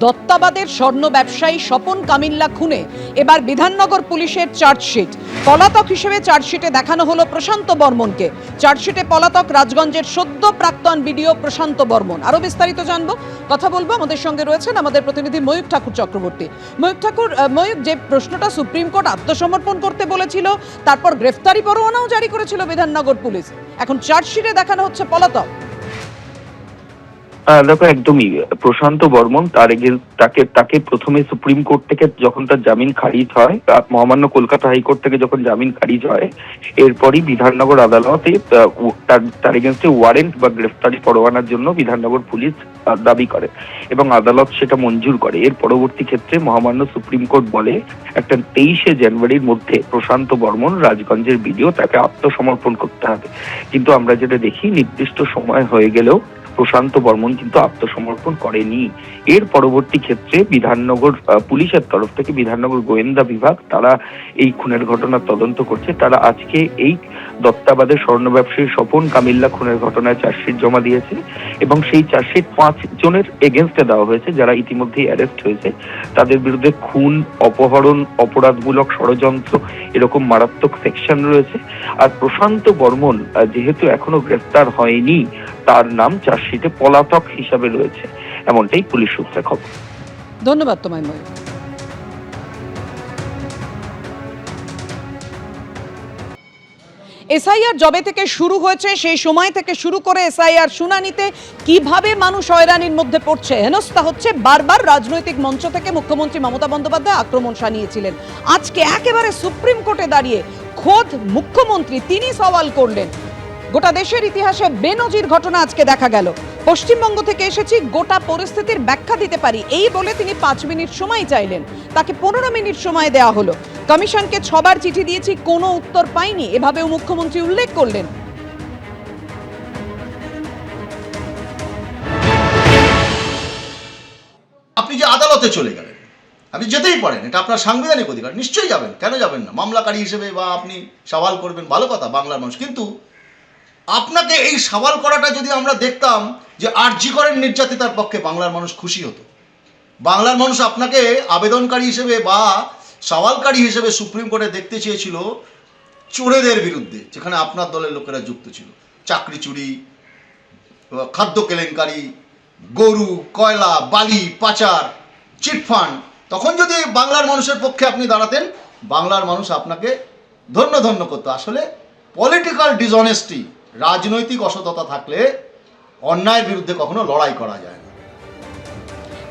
দত্তাবাদের স্বর্ণ ব্যবসায়ী স্বপন কামিল্লা খুনে এবার বিধাননগর পুলিশের চার্জশিট। পলাতক হিসেবে চার্জশিটে দেখানো হলো প্রশান্ত বর্মনকে। চার্জশিটে পলাতক রাজগঞ্জের সদ্য প্রাক্তন বিডিও প্রশান্ত বর্মন। আরো বিস্তারিত জানবো, কথা বলবো। আমাদের সঙ্গে রয়েছেন আমাদের প্রতিনিধি ময়ূক ঠাকুর চক্রবর্তী। ময়ূক, যে প্রশ্নটা সুপ্রিম কোর্ট আত্মসমর্পণ করতে বলেছিল, তারপর গ্রেফতারি পরোয়ানাও জারি করেছিল বিধাননগর পুলিশ, এখন চার্জশিটে দেখানো হচ্ছে পলাতক। দেখো, একদমই প্রশান্ত বর্মন তাকে প্রথমে সুপ্রিম কোর্ট থেকে যখন তার জামিন খারিজ হয়, মহামান্য কলকাতা হাইকোর্ট থেকে যখন জামিন খারিজ হয়, এরপরই বিধাননগর আদালতে তার এগেন্স্টে ওয়ারেন্ট বা গ্রেফতারি পরোয়ানার জন্য বিধাননগর পুলিশ দাবি করে এবং আদালত সেটা মঞ্জুর করে। এর পরবর্তী ক্ষেত্রে মহামান্য সুপ্রিম কোর্ট বলে একটা 23শে জানুয়ারির মধ্যে প্রশান্ত বর্মন রাজগঞ্জের বিডিও, তাকে আত্মসমর্পণ করতে হবে। কিন্তু আমরা যেটা দেখি, নির্দিষ্ট সময় হয়ে গেলেও প্রশান্ত বর্মন কিন্তু আত্মসমর্পণ করেনি। এর পরবর্তী ক্ষেত্রে বিধাননগর পুলিশের তরফ থেকে বিধাননগর গোয়েন্দা বিভাগ তারা এই খুনের ঘটনার তদন্ত করছে। তারা আজকে এই দত্তাবাদের স্বর্ণ ব্যবসায়ী স্বপন কামিল্লা খুনের ঘটনায় চার্জশিট জমা দিয়েছে এবং সেই চার্জশিট 5 জনের এগেনস্টে দেওয়া হয়েছে যারা ইতিমধ্যেই অ্যারেস্ট হয়েছে। তাদের বিরুদ্ধে খুন, অপহরণ, অপরাধমূলক ষড়যন্ত্র এরকম মারাত্মক সেকশন রয়েছে। আর প্রশান্ত বর্মন যেহেতু এখনো গ্রেফতার হয়নি, তার নাম চার্জশিটে পলাতক হিসাবে রয়েছে, এমনটাই পুলিশ সূত্রে খবর। ধন্যবাদ তোমায় ময়ূক। এসআইআর জবে থেকে শুরু হয়েছে, সেই সময় থেকে শুরু করে এসআইআর শুনানিতে কিভাবে মানুষ হয়রানির মধ্যে পড়ছে, হেনস্থা হচ্ছে, বারবার রাজনৈতিক মঞ্চ থেকে মুখ্যমন্ত্রী মমতা বন্দ্যোপাধ্যায় আক্রমণ শানিয়েছিলেন। আজকে একেবারে সুপ্রিম কোর্টে দাঁড়িয়ে খোদ মুখ্যমন্ত্রী তিনি সওয়াল করলেন। গোটা দেশের ইতিহাসে বেনজির ঘটনা আজকে দেখা গেল। পশ্চিমবঙ্গ থেকে এসেছি, গোটা পরিস্থিতির ব্যাখ্যা দিতে পারি, এই বলে তিনি 5 মিনিট সময় চাইলেন। তাকে 15 মিনিট সময় দেওয়া হলো। কমিশনকে 6 বার চিঠি দিয়েছি, কোনো উত্তর পাইনি, এভাবেও মুখ্যমন্ত্রী উল্লেখ করলেন। আপনি যে আদালতে চলে গেলেন, আপনি যেতেই পারেন, এটা আপনার সাংবিধানিক অধিকার, নিশ্চয়ই যাবেন, কেন যাবেন না? মামলাকারী হিসেবে বা আপনি সওয়াল করবেন, ভালো কথা, বাংলার মানুষ। কিন্তু আপনাকে এই সওয়াল করাটা যদি আমরা দেখতাম যে আরজি করেন নির্যাতিতার পক্ষে, বাংলার মানুষ খুশি হতো। বাংলার মানুষ আপনাকে আবেদনকারী হিসেবে বা সওয়ালকারী হিসেবে সুপ্রিম কোর্টে দেখতে চেয়েছিল চোরেদের বিরুদ্ধে, যেখানে আপনার দলের লোকেরা যুক্ত ছিল। চাকরি চুরি, খাদ্য কেলেঙ্কারি, গরু, কয়লা, বালি পাচার, চিটফান্ড। তখন যদি বাংলার মানুষের পক্ষে আপনি দাঁড়াতেন, বাংলার মানুষ আপনাকে ধন্য ধন্য করতো। আসলে পলিটিক্যাল ডিসঅনেস্টি, রাজনৈতিক অসততা থাকলে অন্যায়ের বিরুদ্ধে কখনো লড়াই করা যায় না।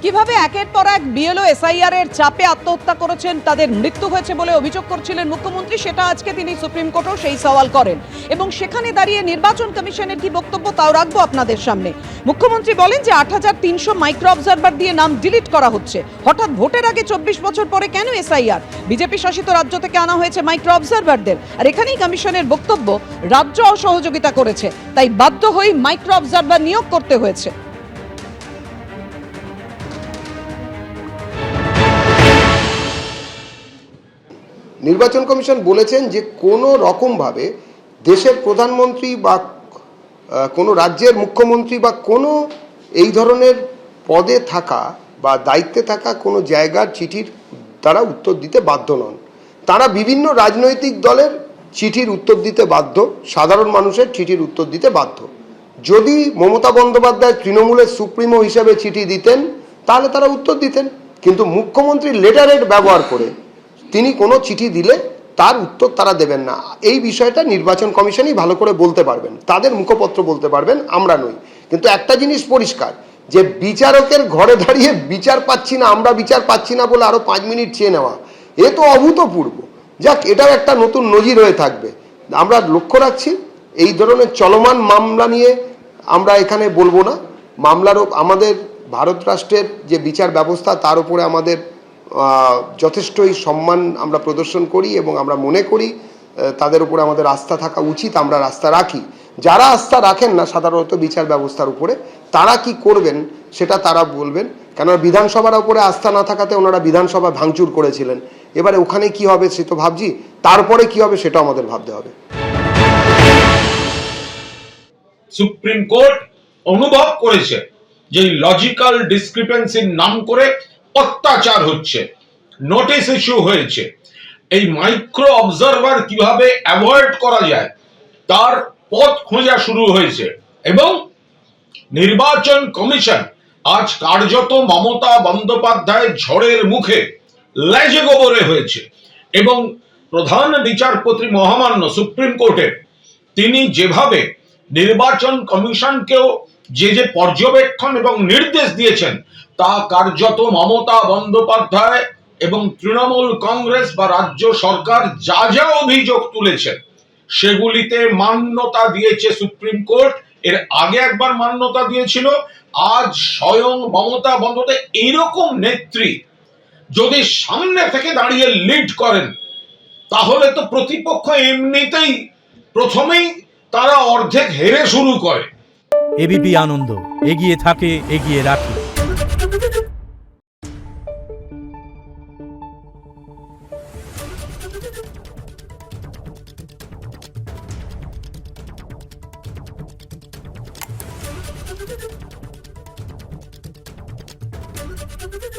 কিভাবে একের পর এক বিএলও এসআইআর এর চাপে আত্মহত্যা করেছেন, তাদের মৃত্যু হয়েছে বলে অভিযোগ করছিলেন মুখ্যমন্ত্রী, সেটা আজকে তিনি সুপ্রিম কোর্টেও সেই সওয়াল করেন এবং সেখানে দাঁড়িয়ে নির্বাচন কমিশনের কি বক্তব্য তাও রাখবো আপনাদের সামনে। মুখ্যমন্ত্রী বলেন যে 8300 মাইক্রো অবজারভার দিয়ে নাম ডিলিট করা হচ্ছে। হঠাৎ ভোটের আগে 24 বছর পরে কেন এসআইআর? বিজেপি শাসিত রাজ্য থেকে আনা হয়েছে মাইক্রো অবজারভারদের, আর এখানেই কমিশনের বক্তব্য রাজ্য অসহযোগিতা করেছে, তাই বাধ্য হয়ে মাইক্রো অবজারভার নিয়োগ করতে হয়েছে। নির্বাচন কমিশন বলেছেন যে কোনো রকমভাবে দেশের প্রধানমন্ত্রী বা কোনো রাজ্যের মুখ্যমন্ত্রী বা কোনো এই ধরনের পদে থাকা বা দায়িত্বে থাকা কোনো জায়গার চিঠির তারা উত্তর দিতে বাধ্য নন। তারা বিভিন্ন রাজনৈতিক দলের চিঠির উত্তর দিতে বাধ্য, সাধারণ মানুষের চিঠির উত্তর দিতে বাধ্য। যদি মমতা বন্দ্যোপাধ্যায় তৃণমূলের সুপ্রিমো হিসেবে চিঠি দিতেন তাহলে তারা উত্তর দিতেন, কিন্তু মুখ্যমন্ত্রী লেটারেড ব্যবহার করে তিনি কোনো চিঠি দিলে তার উত্তর তারা দেবেন না। এই বিষয়টা নির্বাচন কমিশনই ভালো করে বলতে পারবেন, তাদের মুখপত্র বলতে পারবেন, আমরা নই। কিন্তু একটা জিনিস পরিষ্কার, যে বিচারকের ঘরে দাঁড়িয়ে বিচার পাচ্ছি না, আমরা বিচার পাচ্ছি না বলে আরো 5 মিনিট চেয়ে নেওয়া, এ তো অভূতপূর্ব। যাক, এটাও একটা নতুন নজির হয়ে থাকবে। আমরা লক্ষ্য রাখছি এই ধরনের চলমান মামলা নিয়ে আমরা এখানে বলবো না। মামলারও আমাদের ভারত রাষ্ট্রের যে বিচার ব্যবস্থা তার উপরে আমাদের যথেষ্টই সম্মান আমরা প্রদর্শন করি এবং আমরা মনে করি তাদের উপরে আমাদের আস্থা থাকা উচিত, আমরা আস্থা রাখি। যারা আস্থা রাখেন না সাধারণত বিচার ব্যবস্থার উপরে, তারা কি করবেন সেটা তারা বলবেন। কেননা বিধানসভার উপরে আস্থা না থাকাতে ওনারা বিধানসভা ভাঙচুর করেছিলেন, এবারে ওখানে কি হবে সে তো ভাবছি, তারপরে কি হবে সেটা আমাদের ভাবতে হবে। সুপ্রিম কোর্ট অনুভব করেছে যে লজিক্যাল ডিসক্রিপেন্সির নাম করে অত্যাচার হচ্ছে, নোটিশ ইস্যু হয়েছে। এই মাইক্রো অবজারভার কিভাবে অ্যাভয়েড করা যায় তার পথ খোঁজা শুরু হয়েছে এবং নির্বাচন কমিশন আজ কার্যত মমতা বন্দ্যোপাধ্যায় ঝড়ের মুখে লেজে গোবরে হয়েছে। এবং প্রধান বিচারপতি মহামান্য সুপ্রিম কোর্টের তিনি যেভাবে নির্বাচন কমিশনকেও যে যে পর্যবেক্ষণ এবং নির্দেশ দিয়েছেন তা কার্যত মমতা বন্দ্যোপাধ্যায় এবং তৃণমূল কংগ্রেস বা রাজ্য সরকার যা যা অভিযোগ তুলেছেন সেগুলিতে মান্যতা দিয়েছে সুপ্রিম কোর্ট। এর আগে একবার মান্যতা দিয়েছিল, আজ স্বয়ং মমতা বন্দ্যোপাধ্যায় এইরকম নেত্রী যদি সামনে থেকে দাঁড়িয়ে লিড করেন তাহলে তো প্রতিপক্ষ এমনিতেই প্রথমেই তারা অর্ধেক হেরে শুরু করে। এবিপি আনন্দ, এগিয়ে থাকে, এগিয়ে রাখে। Thank you.